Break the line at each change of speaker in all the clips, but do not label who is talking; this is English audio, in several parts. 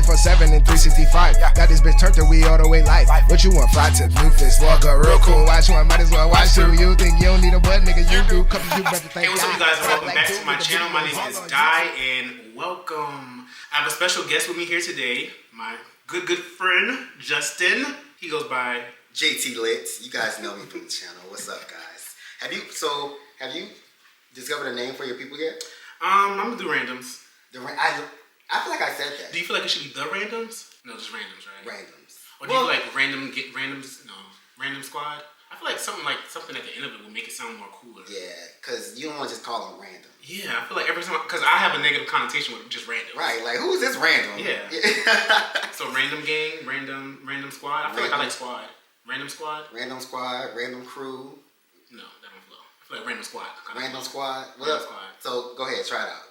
24/7 and 365. Got this bitch turned to we all the way life. What you want? Fly to Memphis, walk a real cool. Watch one, might as well watch two. You think you don't need a butt, nigga? You do. Couple you better think.
Hey, what's up, you guys? Welcome back to my channel. My name is Dy, and welcome. I have a special guest with me here today. My good friend Justin. He goes by
JTee Lits. You guys know me from the channel. What's up, guys? Have you discovered a name for your people yet?
I'm gonna do randoms.
I feel like I said that.
Do you feel like it should be the randoms? No, just randoms, right?
Randoms.
Or do you feel like random squad? I feel like something at the end of it will make it sound more cooler.
Yeah, because you don't want to just call them random.
Yeah, I feel like every time, because I have a negative connotation with just random.
Right, like who is this random?
Yeah. So random gang, random squad. I feel like I like squad. Random squad.
Random squad, random crew.
No, that don't flow. I feel like random squad.
Random squad. What
random
up?
Squad.
So go ahead, try it out.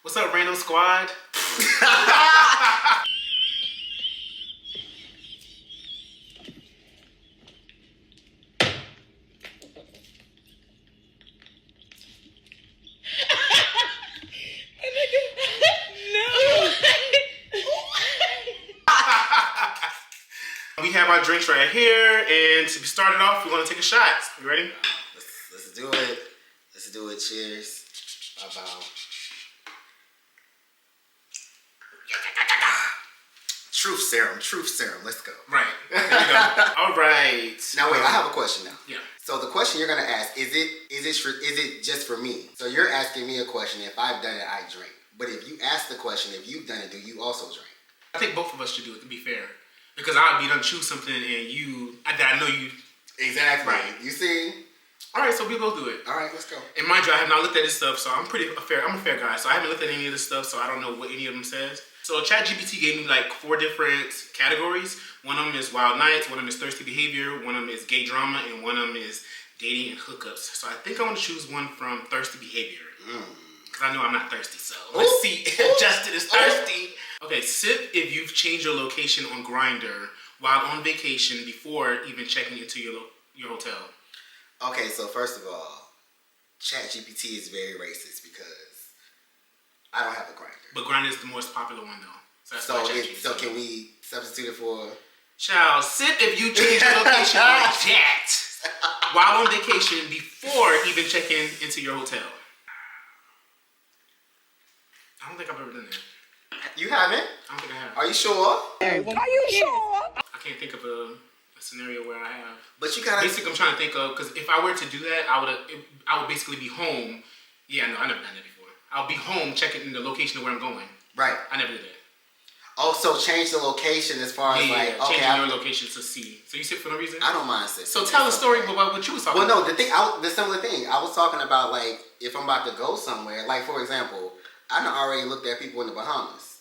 What's up, random squad? We have our drinks right here, and to be started off, we want to take a shot. You ready?
Let's do it. Let's do it. Cheers. Bye bye. Truth serum. Let's go.
Right. There you go. All right.
Now wait, I have a question now.
Yeah.
So the question you're gonna ask is it just for me? So you're asking me a question. If I've done it, I drink. But if you ask the question, if you've done it, do you also drink?
I think both of us should do it, to be fair, because I'll be done choose something and I know you.
Exactly.
Right.
You see.
All right, so we both do it.
All right, let's go.
And mind you, I have not looked at this stuff, so I'm a fair guy. So I haven't looked at any of this stuff, so I don't know what any of them says. So ChatGPT gave me like 4 different categories. One of them is wild nights, one of them is thirsty behavior, one of them is gay drama, and one of them is dating and hookups. So I think I want to choose one from thirsty behavior. Because I know I'm not thirsty, so let's see if Justin is thirsty. Okay, sip if you've changed your location on Grindr while on vacation before even checking into your hotel.
Okay, so first of all, ChatGPT is very racist because I don't have a Grindr.
But Grindr is the most popular one, though. So
can we substitute it for?
Child, sip if you change your location on Jet while on vacation before even checking into your hotel. I don't think I've ever done that.
You haven't?
I don't think I have.
Are you sure?
Are you sure?
I can't think of a scenario where I have.
But you gotta.
Basically, I'm trying to think of, because if I were to do that, I would basically be home. Yeah, no, I never done that before. I'll be home checking in the location of where I'm going.
Right.
I never did that.
Oh, so change the location as far as like okay,
changing your location to see. So you sit for no reason?
I don't mind sitting.
So tell a story about what you was talking
about.
about.
Well, no, the similar thing. I was talking about like if I'm about to go somewhere. Like for example, I done already looked at people in the Bahamas.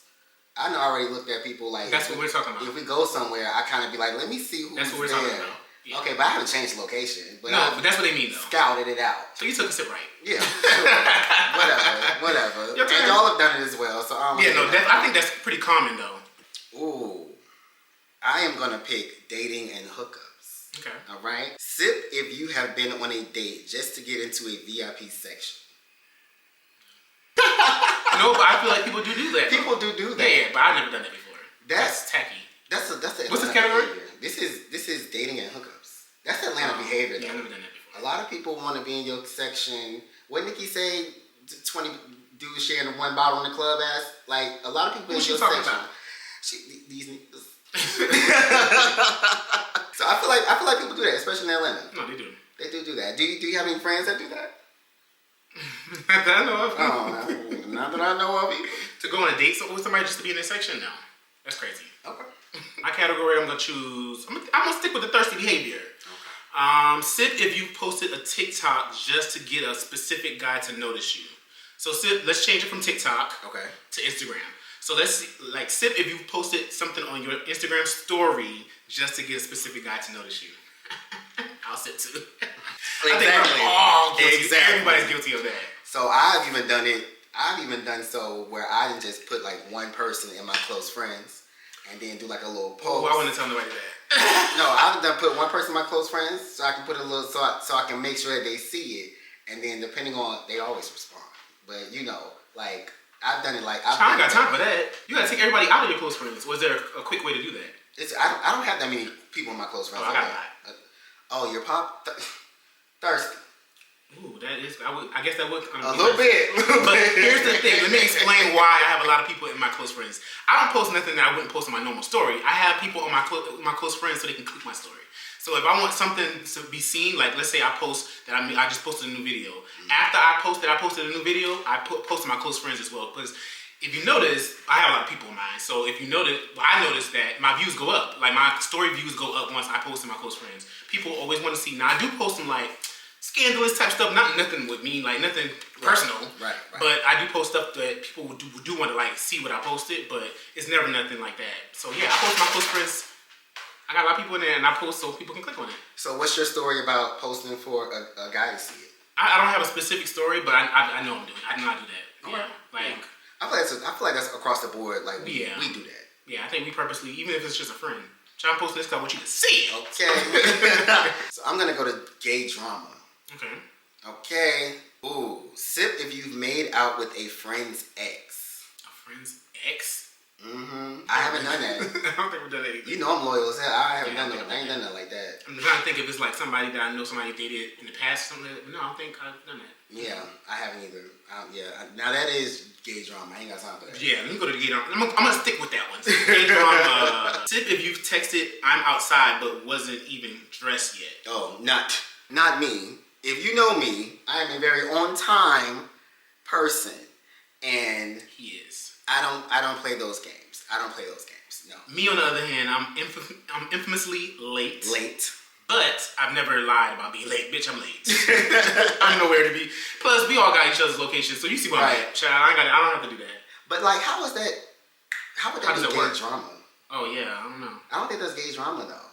I done already looked at people like.
That's what we're talking about.
If we go somewhere, I kind of be like, let me see who's there.
That's what we're talking about. Yeah.
Okay, but I haven't changed the location. But
but that's what they mean though.
Scouted it out.
So you took a sip, right?
Yeah, sure. whatever. And y'all have done it as well, so I don't
I think that's pretty common though.
Ooh, I am gonna pick dating and hookups.
Okay.
All right. Sip if you have been on a date just to get into a VIP section.
No, but I feel like people do that.
People do that.
Yeah, but I've never done that before. That's tacky.
That's
What's this category?
Behavior. This is dating and hookups. That's Atlanta behavior.
Yeah, I've never done that before.
A lot of people want to be in your section. What Nikki say? 20 dudes sharing one bottle in the club ass. Like a lot of people in your section. About? These niggas. So I feel like people do that, especially in Atlanta.
No, they do.
They do that. Do you have any friends that do that?
Not that I know of.
Oh, not that I know of either.
To go on a date with somebody just to be in their section? No. That's crazy.
Okay.
My category I'm going to choose, I'm going to stick with the thirsty behavior. Okay. Sip if you posted a TikTok just to get a specific guy to notice you. So Sip, let's change it from TikTok to Instagram. So Sip if you posted something on your Instagram story just to get a specific guy to notice you. I'll Sip too.
Exactly.
I think we're all guilty.
Exactly.
Everybody's guilty of that.
So I've even done so where I didn't just put like one person in my close friends and then do like a little post.
Oh, I wouldn't tell nobody that.
No, I've done put one person in my close friends so I can put a little so I can make sure that they see it, and then depending on they always respond. But you know, like I've done it like
I got time for that. You gotta take everybody out of your close friends. Was there a quick way to do that?
I don't have that many people in my close friends.
Oh, I got that.
Oh, your pop thirsty.
Ooh, that is. I guess that would.
A little bit.
But here's the thing. Let me explain why I have a lot of people in my close friends. I don't post nothing that I wouldn't post on my normal story. I have people on my close friends so they can click my story. So if I want something to be seen, like let's say I post that I just posted a new video. After I posted a new video, I posted my close friends as well. Because if you notice, I have a lot of people in mine. So if you notice, I noticed that my views go up. Like my story views go up once I post to my close friends. People always want to see. Now I do post them like scandalous type stuff, nothing with me, like nothing personal.
Right.
But I do post stuff that people do want to like see what I posted, but it's never nothing like that. So yeah, I post my close friends. I got a lot of people in there, and I post so people can click on it.
So what's your story about posting for a guy to see it?
I don't have a specific story, but I know I'm doing it. I know I do that.
Okay.
Yeah, like
I feel like that's across the board. Like we do that.
Yeah, I think we purposely, even if it's just a friend. Try and post this because I want you to see it.
Okay. So I'm gonna go to gay drama.
Okay.
Ooh, sip if you've made out with a friend's ex.
A friend's ex?
Mm-hmm. I haven't done that.
I don't think we've done that.
You know I'm loyal as hell. I ain't done that like that.
I'm trying to think if it's like somebody that I know somebody dated in the past or something. No, I don't think I've done that.
Yeah, I haven't either. Now that is gay drama. I ain't got time for that.
Yeah, let me go to the gay drama. I'm gonna stick with that one. Gay drama. Sip if you've texted I'm outside but wasn't even dressed yet.
Oh, not me. If you know me, I am a very on time person, and
He is.
I don't play those games. I don't play those games. No.
Me on the other hand, I'm infamously late.
Late.
But I've never lied about being late. Bitch, I'm late. I know where to be. Plus, we all got each other's locations, so you see what I'm at. Child, I don't have to do that.
But like, how is that? How would that be gay drama?
Oh yeah, I don't know.
I don't think that's gay drama though.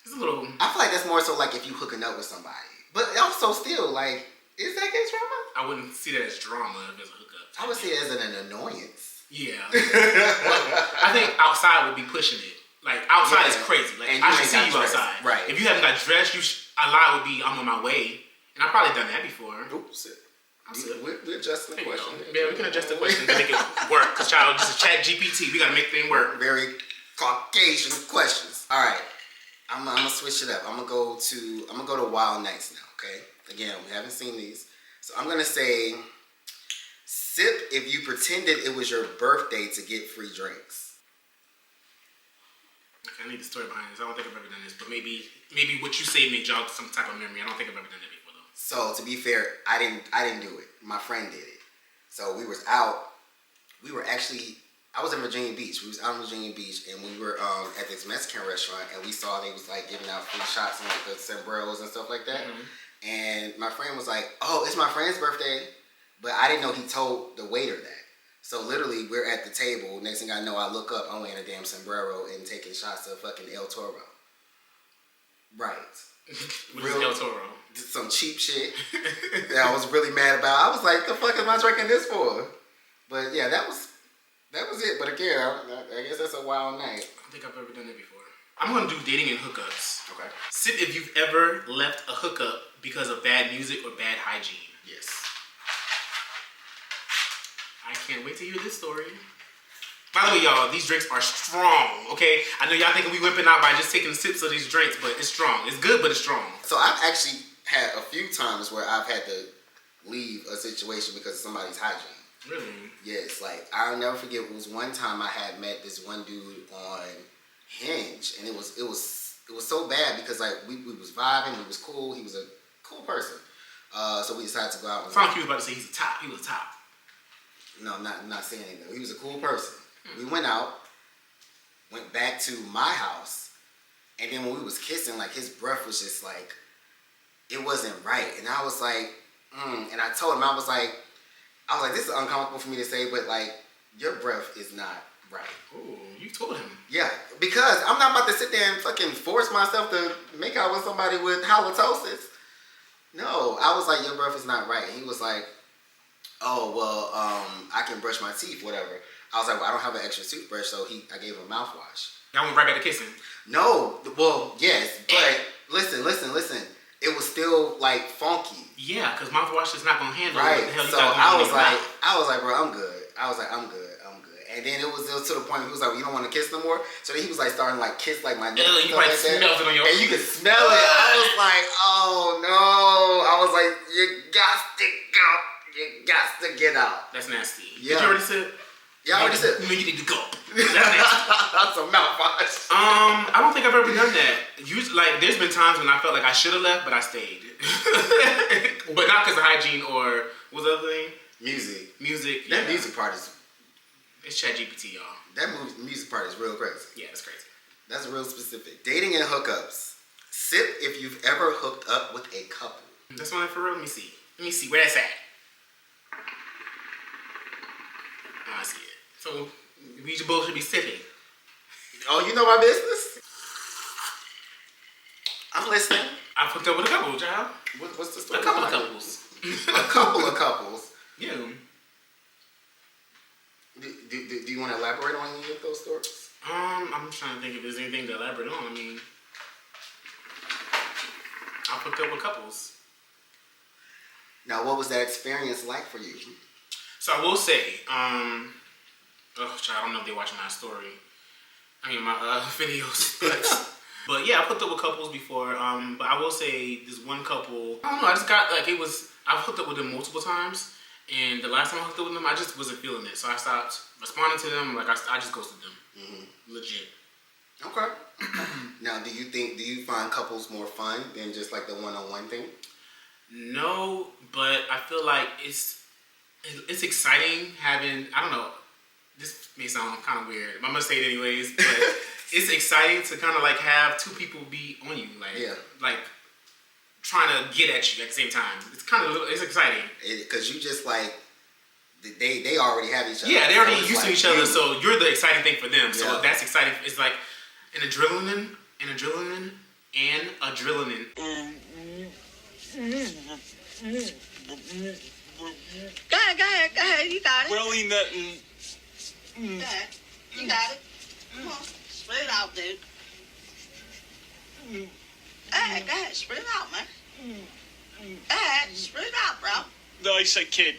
It's a little.
I feel like that's more so like if you hooking up with somebody. But also still, like, is that gay drama?
I wouldn't see that as drama if it's a hookup.
I would see it as an annoyance.
Yeah. I think outside would be pushing it. Like, outside is crazy. Like, I should see you outside.
Right.
If you haven't got dressed, a lie would be, I'm on my way. And I've probably done that before.
Oops. We're adjusting the question.
Yeah, we can adjust the question to make it work. Because, child, this is JTee. We got to make things work.
Very Caucasian questions. All right. I'm gonna switch it up. I'm gonna go to Wild Nights now, okay? Again, we haven't seen these. So I'm gonna say, sip if you pretended it was your birthday to get free drinks.
Okay, I need the story behind this. I don't think I've ever done this, but maybe what you say may jog some type of memory. I don't think I've ever done that before though.
So to be fair, I didn't do it. My friend did it. So we was out. I was in Virginia Beach. We was out in Virginia Beach, and we were at this Mexican restaurant, and we saw they was like giving out free shots and like the sombreros and stuff like that. Mm-hmm. And my friend was like, "Oh, it's my friend's birthday," but I didn't know he told the waiter that. So literally, we're at the table. Next thing I know, I look up, I'm wearing a damn sombrero and taking shots of fucking El Toro. Right.
What is El Toro?
Some cheap shit that I was really mad about. I was like, "The fuck am I drinking this for?" But yeah, that was it. But again, I guess that's a wild night.
I don't think I've ever done that before. I'm going to do dating and hookups.
Okay.
Sip if you've ever left a hookup because of bad music or bad hygiene.
Yes.
I can't wait to hear this story. By the way, y'all, these drinks are strong, okay? I know y'all thinking we whipping out by just taking sips of these drinks, but it's strong. It's good, but it's strong.
So I've actually had a few times where I've had to leave a situation because of somebody's hygiene.
Really?
Yes, like I'll never forget. It was one time I had met this one dude on Hinge, and it was so bad because like we was vibing, we was cool. He was a cool person, so we decided to go out.
Sound like you was about to say he's a top. He was a top.
No, not saying anything though. He was a cool person. We went out, went back to my house, and then when we was kissing, like his breath was just like it wasn't right, and I was like, and I told him I was like, this is uncomfortable for me to say, but like, your breath is not right.
Ooh, you told him.
Yeah, because I'm not about to sit there and fucking force myself to make out with somebody with halitosis. No, I was like, your breath is not right. And he was like, oh, well, I can brush my teeth, whatever. I was like, well, I don't have an extra toothbrush, so I gave him a mouthwash.
Y'all went right back to kissing.
No, well, yes, but listen. it was still like funky.
Yeah, because mouthwash is not gonna handle
Right.
what the hell you
So
got
I
going
was
on.
like, bro, I'm good. I was like, I'm good. And then it was to the point where he was like, well, you don't want to kiss no more. So then he was like starting to like kiss like my neck.
You probably smelled it on your.
And you could smell it. I was like, oh no. I was like, you got to go. You got to get out.
That's nasty.
Yeah.
Did you already sip?
Yeah, I already said.
You need to go. That's nasty.
That's a mouthwash.
I don't think I've ever done that. Usually, like, there's been times when I felt like I should have left, but I stayed. But not because of hygiene or what's the other thing?
Music.
Yeah.
That music part is.
It's ChatGPT, y'all.
That music part is real crazy.
Yeah, it's crazy.
That's real specific. Dating and hookups. Sip if you've ever hooked up with a couple.
That's one for real. Let me see where that's at. Oh, I see it. So we both should be sipping.
Oh, you know my business? I'm listening.
I've hooked up with a couple, child.
What's the story?
A couple of couples.
A couple of couples.
Yeah.
Do you want to elaborate on any of those stories?
I'm trying to think if there's anything to elaborate on. I mean, I've hooked up with couples.
Now, what was that experience like for you?
So I will say, I don't know if they're watching my story. I mean, my videos. But yeah, I've hooked up with couples before. But I will say, this one couple, I don't know, I just got, like, I've hooked up with them multiple times. And the last time I hooked up with them, I just wasn't feeling it. So I stopped responding to them. Like, I just ghosted them. Mm-hmm. Legit.
Okay. Now, do you find couples more fun than just like the one-on-one thing?
No, but I feel like it's exciting having, I don't know, this may sound kind of weird. I'm going to say it anyways, but it's exciting to kind of like have two people be on you. Like,
yeah.
Like, trying to get at you at the same time. It's kind of, it's exciting. Because
you just like, they already have each other.
Yeah, they're already used to each other, so you're the exciting thing for them.
Yeah.
So that's exciting. It's like an adrenaline.
Go ahead, you got it.
Welly nothing.
Go ahead. You got it. Come on, spit it out, dude. Go ahead, spit it out, man. Go ahead, spit it out, bro.
Nice, I kid.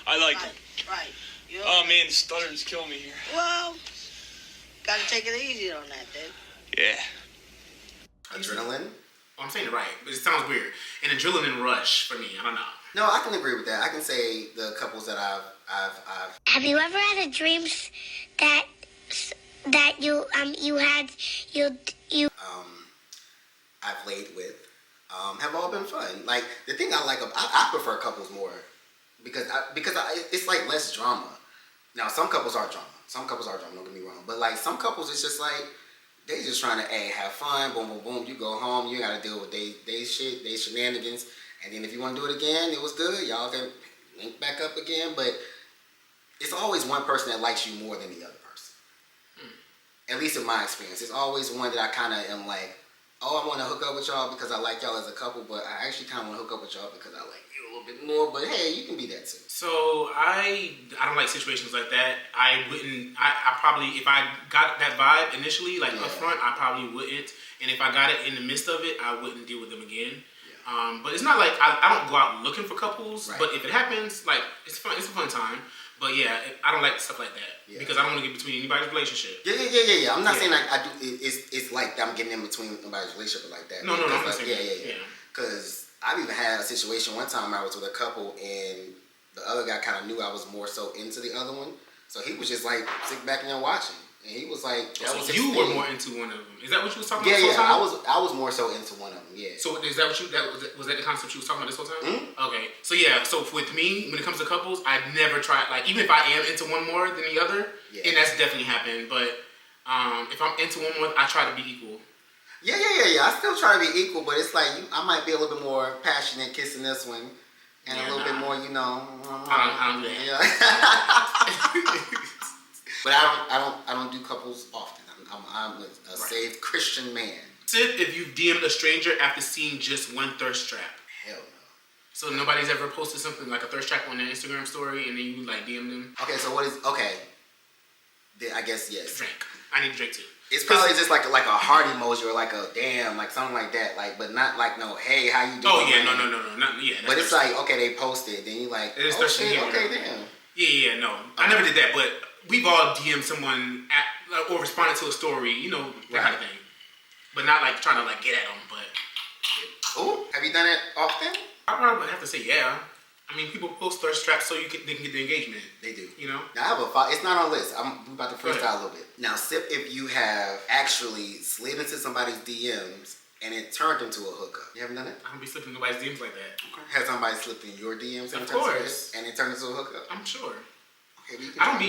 I like
Right,
it.
right. You're
Oh
right.
man, the stutter's killing me here.
Well, gotta take it easy on that, dude.
Yeah.
Adrenaline?
Oh, I'm saying it right, but it sounds weird. An adrenaline rush for me. I don't know.
No, I can agree with that. I can say the couples that I've
Have you ever had a dream that
I've laid with have all been fun. Like the thing I like, I prefer couples more because it's like less drama. Now some couples are drama. Don't get me wrong, but like some couples, it's just like they just trying to have fun. Boom, boom, boom. You go home. You got to deal with they shit, they shenanigans, and then if you want to do it again, it was good. Y'all can link back up again, but it's always one person that likes you more than the other person. At least in my experience, it's always one that I kind of am like, oh, I want to hook up with y'all because I like y'all as a couple, but I actually kind of want to hook up with y'all because I like you a little bit more. But hey, you can be that too.
So I don't like situations like that. I probably, if I got that vibe initially, like up front, I probably wouldn't. And if I got it in the midst of it, I wouldn't deal with them again. Yeah. But it's not like I don't go out looking for couples. Right. But if it happens, like it's fun. It's a fun time. But yeah, I don't like stuff like that because I don't want to get between anybody's relationship.
Yeah. I'm not saying like I do. It's like I'm getting in between anybody's relationship like that.
No. I'm
like,
saying
yeah. Because I've even had a situation one time where I was with a couple and the other guy kind of knew I was more so into the other one, so he was just like sitting back and watching, and he was like,
"That was you were more into one of them." Is that what you was talking about?
Yeah,
this whole time?
I was more so into one of them. Yeah.
So is that what was that the concept you was talking about this whole time?
Mm-hmm.
Okay. So yeah. So with me, when it comes to couples, I never try like even if I am into one more than the other, and that's definitely happened. But if I'm into one more, I try to be equal.
Yeah. I still try to be equal, but it's like I might be a little bit more passionate kissing this one, and a little bit more,
I don't do that.
Yeah. But I don't do couples often. I'm a saved Christian man.
Sip if you DM'd a stranger after seeing just one thirst trap.
Hell no.
So nobody's ever posted something like a thirst trap on their Instagram story and then you like DM them?
Okay, so what is okay? I guess yes.
Drink. I need to drink too.
It's probably just like a heart emoji or like a damn, like something like that. Like, but not like no, hey, how you doing?
Oh yeah, no, not yeah.
But it's like okay, they posted, then you like,
It is
oh shit,
thirsty
okay,
behavior.
damn.
Yeah, no, I never did that, but we've all DM'd someone or responded to a story, you know, that kind of thing. But not like trying to like get at them. But
Oh, have you done it often?
I probably have to say yeah. I mean, people post thirst traps so they can get the engagement.
They do.
You know?
Now I have a thought. It's not on the list. We're about to
Go ahead.
freestyle a little bit. Now, Sip, if you have actually slid into somebody's DMs and it turned into a hookup. You haven't done it?
I don't be slipping nobody's DMs like that.
Has somebody slipped in your DMs
Of course.
and it turned into a hookup?
I'm sure.
Okay, well, you can
I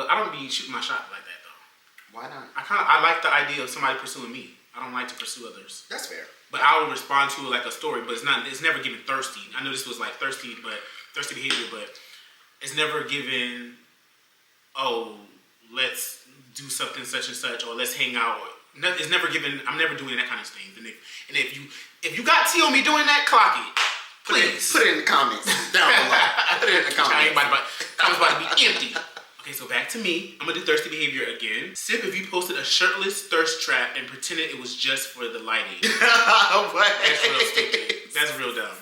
try.
don't be shooting my shot like that though.
Why not?
I like the idea of somebody pursuing me. I don't like to pursue others.
That's fair.
But I will respond to like a story, but it's never given thirsty. I know this was like thirsty behavior, but it's never given, oh, let's do something such and such, or let's hang out. It's never given. I'm never doing that kind of thing. And if you got tea on me doing that, clock it, please.
Put it in the comments down below. Put it in the comments.
Comments about to be empty. Okay, so back to me. I'm gonna do thirsty behavior again. Sip, if you posted a shirtless thirst trap and pretended it was just for the lighting.
What?
That's real stupid. That's real dumb.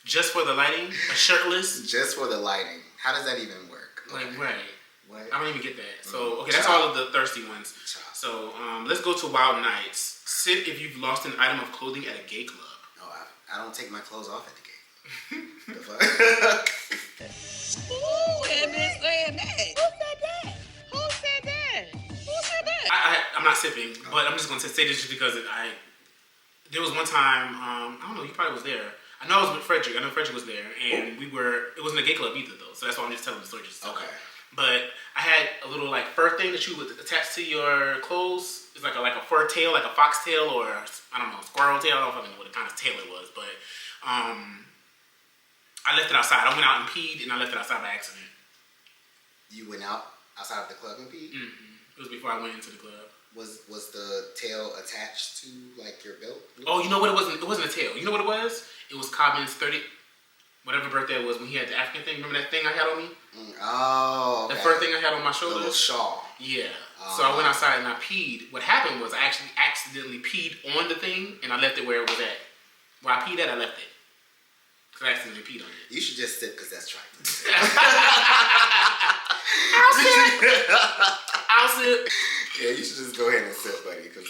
Just for the lighting? A shirtless?
Just for the lighting. How does that even work?
Like, right.
What?
I don't even get that. So, okay, that's all of the thirsty ones. So, let's go to Wild Nights. Sip, if you've lost an item of clothing at a gay club.
No, I don't take my clothes off at the gate. The fuck?
Who had been saying that? Who said that? Who said that? Who said that?
I'm not sipping, but I'm just going to say this just because there was one time, I don't know, you probably was there. I know I was with Frederick. I know Frederick was there, and it wasn't a gay club either, though, so that's why I'm just telling the story.
Okay.
But I had a little, like, fur thing that you would attach to your clothes. It's like a fur tail, like a fox tail, or, I don't know, squirrel tail. I don't fucking know what kind of tail it was, but I left it outside. I went out and peed, and I left it outside by accident.
You went outside of the club and peed?
Mm-hmm. It was before I went into the club.
Was the tail attached to like your belt?
Oh, you know what? It wasn't a tail. You know what it was? It was Cobbin's 30, whatever birthday it was when he had the African thing. Remember that thing I had on me?
Oh, okay.
The fur thing I had on my
The
shoulders?
little shawl.
Yeah. So I went outside and I peed. What happened was I actually accidentally peed on the thing and I left it where it was at. Where I peed at, I left it. Because I accidentally peed on it.
You should just sip because that's trifling.
I'll sip.
Yeah, you should just go ahead and sip, buddy. Because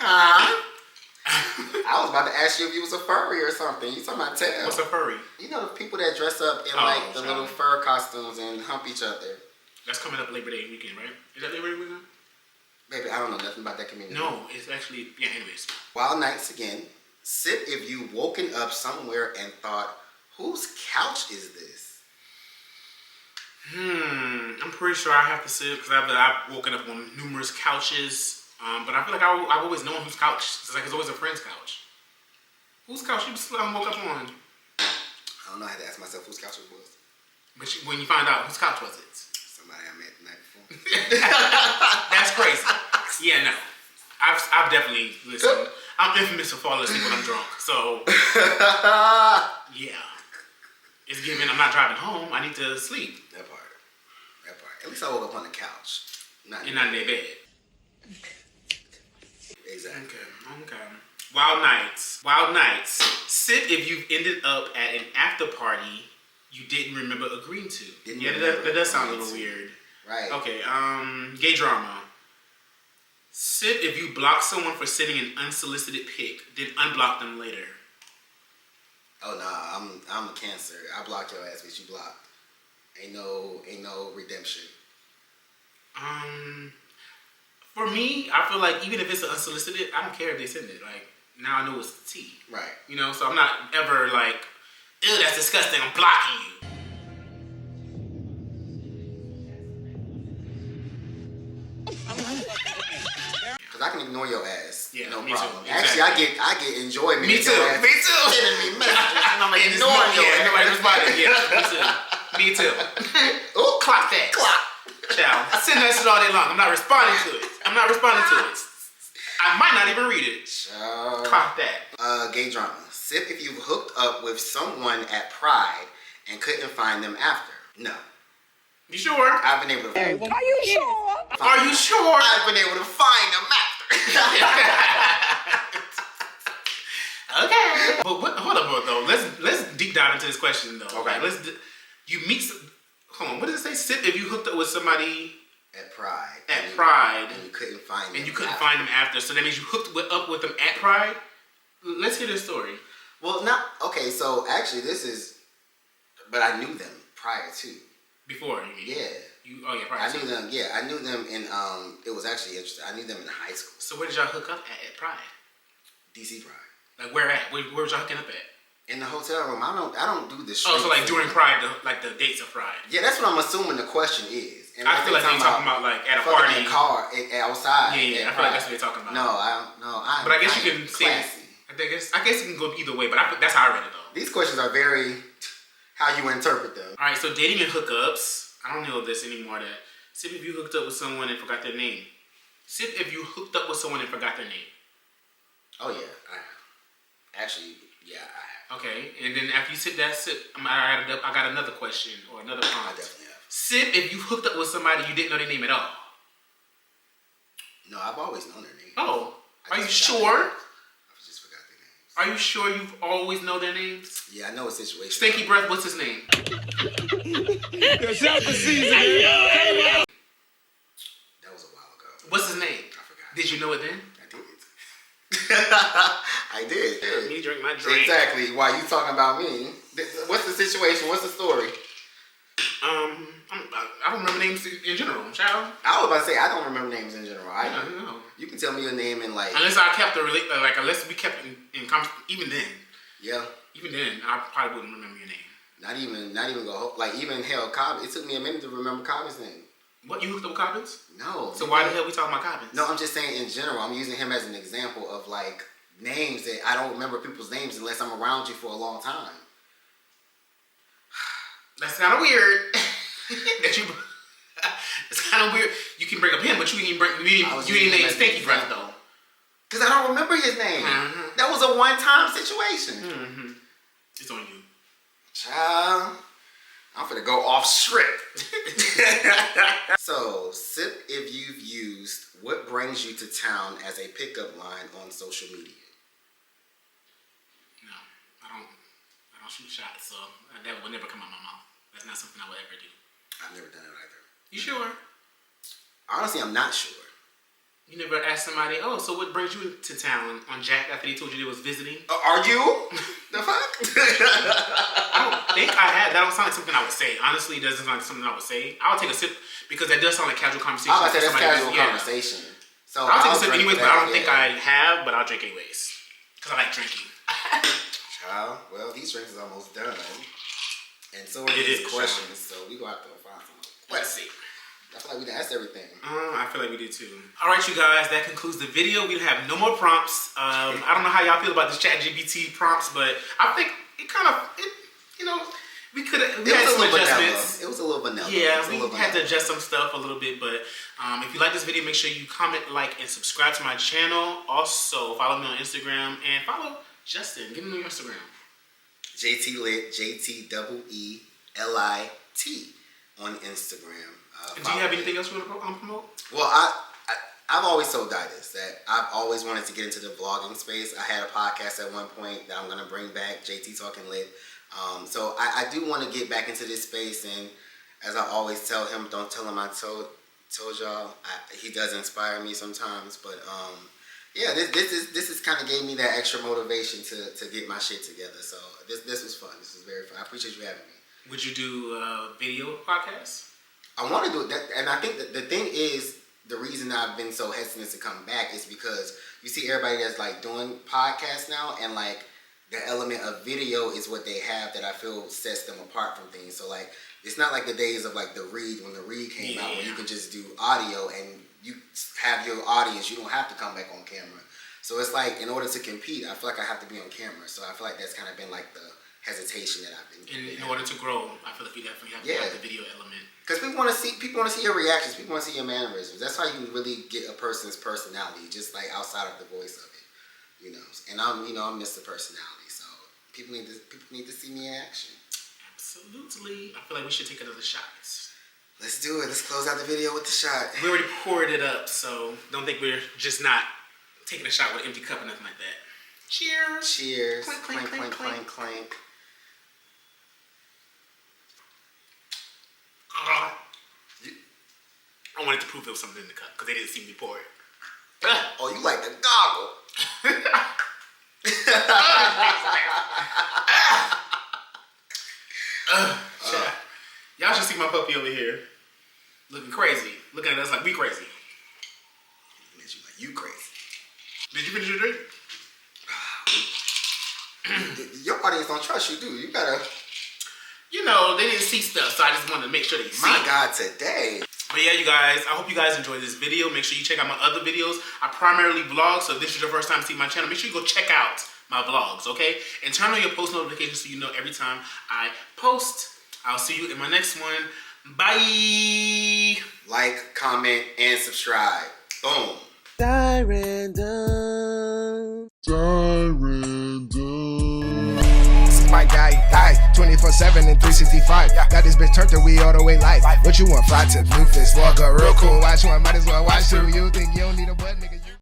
I was about to ask you if you was a furry or something. You talking about tail?
What's a furry?
You know the people that dress up in the little fur costumes and hump each other.
That's coming up Labor Day weekend, right? Is that Labor Day weekend?
Baby, I don't know nothing about that community.
No, it's actually, yeah, anyways.
Wild Nights again. Sip if you woken up somewhere and thought, whose couch is this?
I'm pretty sure I have to sip because I've woken up on numerous couches. But I feel like I've always known whose couch. It's like it's always a friend's couch. Whose couch you woke up on?
I don't know. I had to ask myself whose couch it was.
But when you find out, whose couch was it?
Somebody I met the night before.
That's crazy. Yeah, no. I've definitely listened. I'm infamous for falling asleep when I'm drunk. So, yeah. It's given I'm not driving home. I need to sleep.
That part. At least I woke up on the couch. Not
in their bed.
Exactly.
Okay. Wild Nights. Sip if you've ended up at an after party you didn't remember agreeing to. That does sound a little weird.
Right.
Okay. Gay drama. Sip if you block someone for sending an unsolicited pic, then unblock them later.
Oh nah, I'm a Cancer. I blocked your ass, bitch. You blocked. Ain't no redemption.
For me, I feel like even if it's unsolicited, I don't care if they send it. Like now I know it's tea.
Right.
You know, so I'm not ever like, ew, that's disgusting. I'm blocking you.
I can ignore your ass.
Yeah,
no
me
problem.
too.
Actually,
Exactly.
I get enjoyment.
Me too.
Me too. Sending me messages and I'm like ignoring your ass.
Nobody responded. Yeah, me too.
Ooh,
Clock that. Child. I send that shit all day long. I'm not responding to it. I might not even read it. Clock that.
Gay drama. Sip if you've hooked up with someone at Pride and couldn't find them after. No.
You sure?
I've been able to.
Are you sure?
Are you sure?
I've been able to find them after.
Okay. But hold up, though. Let's deep dive into this question, though.
Okay.
Like, you meet. Hold on. What does it say? Sip if you hooked up with somebody
At Pride.
at Pride,
And you couldn't find them.
and you couldn't find them after. So that means you hooked up with them at Pride. Let's hear this story.
Well, not okay. So actually, this is, but I knew them prior to.
Before, you mean?
Yeah.
Prior
I
to.
knew them. Yeah, I knew them in. It was actually interesting. I knew them in high school.
So where did y'all hook up at Pride?
DC Pride.
Like where at? Where was y'all hooking up at?
In the hotel room. I don't do this.
Oh, so like during Pride, like the dates of Pride.
Yeah, that's what I'm assuming the question is. And
I feel like you're talking about like at a party.
In a car outside.
Yeah. I feel like that's what you're talking about.
No.
But I guess you can say.
classy.
I guess it can go either way. But that's how I read it though.
These questions are very how you interpret them.
All right, so dating and hookups. I don't know this anymore. That sip if you hooked up with someone and forgot their name. Sip if you hooked up with someone and forgot their name.
Oh yeah, I have. Actually, yeah, I have.
Okay, and then after you sip that sip, I got another question or another
I
prompt.
definitely have.
Sip if you hooked up with somebody you didn't know their name at all.
No, I've always known their name.
Oh,
I
are you
just forgot
sure?
their names. I just forgot their names.
Are you sure you've always know their names?
Yeah, I know a situation.
Stinky Breath, what's his name?
That was a while ago.
What's his name?
I forgot.
Did you know it then?
I did. I did.
Me drink my drink.
Exactly. Why you talking about me? What's the situation? What's the story?
I don't remember names in general, child.
I was about to say I don't remember names in general.
I don't know.
You can tell me your name in like.
Unless I kept unless we kept in even then.
Yeah.
Even then, I probably wouldn't remember your name.
Not even go like even hell Cobb. It took me a minute to remember Cobb's name.
What, you hooked up with Cobbins?
No.
So why the hell we talking about Cobbins?
No, I'm just saying in general. I'm using him as an example of like names that I don't remember people's names unless I'm around you for a long time.
That's kind of weird. That you. It's kind of weird. You can bring up him, but you didn't name Stinky Breath though.
Cause I don't remember his name.
Mm-hmm.
That was a one-time situation.
Mm-hmm. It's on you.
Child, I'm finna go off script. So, sip if you've used what brings you to town as a pickup line on social media.
No, I don't shoot shots, so that would never come out my mouth. That's not something I would ever do.
I've never done it either.
You sure?
Honestly, I'm not sure.
You never asked somebody, oh, so what brings you to town on Jack after they told you they was visiting?
Are you? The fuck?
I don't think I have. That don't sound like something I would say. Honestly, it doesn't sound like something I would say. I would take a sip because that does sound like casual conversation.
I was about to say that's casual
yeah.
conversation. So
I'll take a sip
drink
anyways,
that,
but I don't think I have, but I'll drink anyways. Because I like drinking.
Child, well, these drinks is almost done. And so are
It
these
is,
questions, so we gonna have to find some.
Let's see.
I feel like we done asked everything.
I feel like we did too. Alright, you guys, that concludes the video. We have no more prompts. I don't know how y'all feel about this ChatGPT prompts, but I think we had some adjustments.
It was a little vanilla.
Yeah, we had to adjust some stuff a little bit, but if you like this video, make sure you comment, like, and subscribe to my channel. Also, follow me on Instagram and follow Justin. Give me your Instagram.
JTee Lit, JTEelit on Instagram.
Do you have anything else you want to promote?
Well, I've always told Di this, that I've always wanted to get into the vlogging space. I had a podcast at one point that I'm going to bring back, JTee Talking Lit. So I do want to get back into this space, and as I always tell him, don't tell him I told y'all. He does inspire me sometimes, but yeah, this is kind of gave me that extra motivation to get my shit together. So this was fun. This was very fun. I appreciate you having me.
Would you do a video podcast?
I want to do that, and I think that the thing is, the reason I've been so hesitant to come back is because you see everybody that's like doing podcasts now, and like the element of video is what they have that I feel sets them apart from things. So like, it's not like the days of like the Read, when the Read came out, where you could just do audio and you have your audience. You don't have to come back on camera. So it's like, in order to compete, I feel like I have to be on camera. So I feel like that's kind of been like the hesitation that I've been.
In order to grow, I feel like you definitely have to have the video element.
Because people want to see your reactions. People want to see your mannerisms. That's how you really get a person's personality, just like outside of the voice of it, you know. And I'm Mr. Personality, so people need to see me in action.
Absolutely. I feel like we should take another shot.
Let's do it. Let's close out the video with the shot.
We already poured it up, so don't think we're just not taking a shot with an empty cup or nothing like that. Cheers.
Cheers.
Clink,
Clink,
clink,
clink,
clink,
clink, clink.
I wanted to prove there was something in the cup because they didn't see me pour it.
Oh, you like the goggle.
Y'all should see my puppy over here. Looking crazy. Looking at us like we crazy.
Looking at you like you crazy.
Did you finish your drink?
Your audience don't trust you, do you? You gotta...
You know, they didn't see stuff, so I just wanted to make sure they see.
My God, today.
But yeah, you guys, I hope you guys enjoyed this video. Make sure you check out my other videos. I primarily vlog, so if this is your first time seeing my channel, make sure you go check out my vlogs, okay? And turn on your post notifications so you know every time I post. I'll see you in my next one. Bye!
Like, comment, and subscribe. Boom.
Dyrandoms. See my guy, die 24/7 and 365. Got this bitch turned to we all the way life. What you want? Fly tips, new fist, walk up real cool. Watch one, might as well watch two. You think